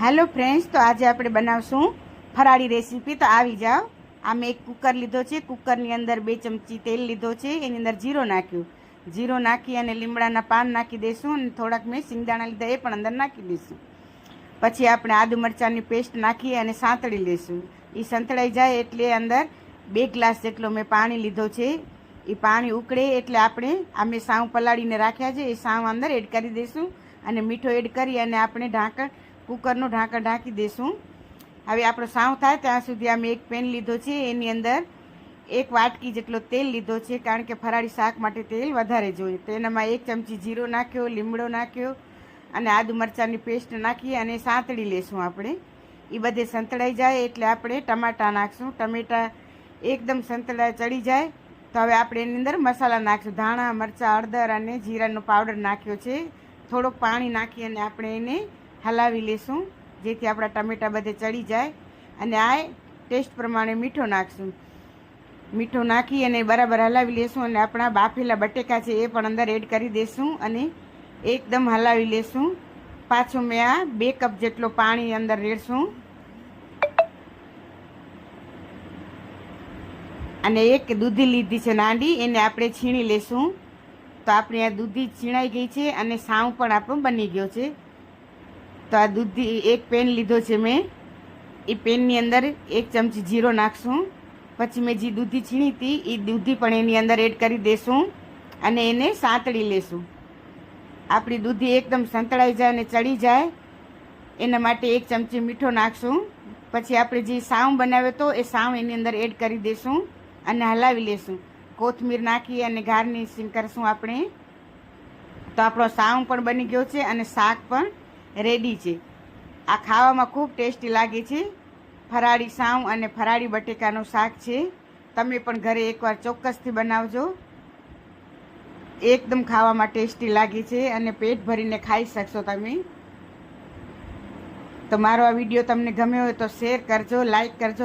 Hello friends, तो आज આપણે બનાવશું ફરાળી રેસીપી। તો આવી જાઓ। આ મેં એક કુકર લીધો છે। કુકરની અંદર 2 ચમચી તેલ લીધો છે। એની અંદર જીરો નાખ્યું। જીરો નાખી અને લીમડાના પાન નાખી દેશું અને થોડાક મેં સિંગદાણા લીધા એ પણ અંદર નાખી દઈશું। પછી આપણે આદુ મરચાંની પેસ્ટ નાખી અને સાંતળી લેશું। એ સંતળાઈ જાય એટલે અંદર 2 ગ્લાસ જેટલો મેં પાણી લીધો છે। એ પાણી ઉકળે એટલે આપણે આ મેં સાવ પલાળીને રાખ્યા છે એ સાવ અંદર એડ કરી દઈશું અને મીઠો એડ કરી અને આપણે કુકરનું ઢાંકણ ઢાંકી દઈશું। હવે આપણો સાવ થાય ત્યાં સુધી અમે એક પેન લીધો છે। એની અંદર 1 વાટકી જેટલો તેલ લીધો છે, કારણ કે ફરાળી શાક માટે તેલ વધારે જોઈએ। તો એનામાં 1 ચમચી જીરો નાખ્યો, લીમડો નાખ્યો અને આદુ મરચાંની પેસ્ટ નાખી અને સાંતળી લેશું આપણે। એ બધે સંતળાઈ જાય એટલે આપણે ટમાટાં નાખશું। ટમેટાં એકદમ સંતળાઈ ચડી જાય તો હવે આપણે એની અંદર મસાલા નાખશું। ધાણા, મરચાં, હળદર અને જીરાનો પાવડર નાખ્યો છે। થોડુંક પાણી નાખી અને આપણે એને હલાવી લેશું જેથી આપણા ટમેટાં બધે ચડી જાય। અને આ ટેસ્ટ પ્રમાણે મીઠો નાખશું। મીઠો નાખી અને બરાબર હલાવી લેશું અને આપણા બાફેલા બટેકા છે એ પણ અંદર એડ કરી દઈશું અને એકદમ હલાવી લેશું। પાછું મેં આ 2 કપ જેટલો પાણી અંદર રેડશું અને એક દૂધી લીધી છે નાની, એને આપણે છીણી લેશું। તો આપણી આ દૂધી છીણાઈ ગઈ છે અને સાવ પણ આપણો બની ગયો છે। તો આ દૂધી એક પેન લીધો છે મેં, એ પેનની અંદર 1 ચમચી જીરો નાખશું। પછી મેં જે દૂધી છીણી હતી એ દૂધી પણ એની અંદર એડ કરી દઈશું અને એને સાંતળી લેશું। આપણી દૂધી એકદમ સંતળાઈ જાય અને ચડી જાય એના માટે 1 ચમચી મીઠો નાખશું। પછી આપણે જે સાવ બનાવ્યો હતો એ સાવ એની અંદર એડ કરી દઈશું અને હલાવી લેશું। કોથમીર નાખી અને ગાર્નિશિંગ કરશું આપણે। તો આપણો સાવ પણ બની ગયો છે અને શાક પણ રેડી છે। આ ખાવામાં ખૂબ ટેસ્ટી લાગે છે। ફરાળી સાવ અને ફરાળી બટેકાનું શાક છે। તમે પણ ઘરે એકવાર ચોક્કસથી બનાવજો। એકદમ ખાવામાં ટેસ્ટી લાગે છે અને પેટ ભરીને ખાઈ શકશો તમે। તો મારો આ વિડીયો તમને ગમ્યો હોય તો શેર કરજો, લાઈક કરજો।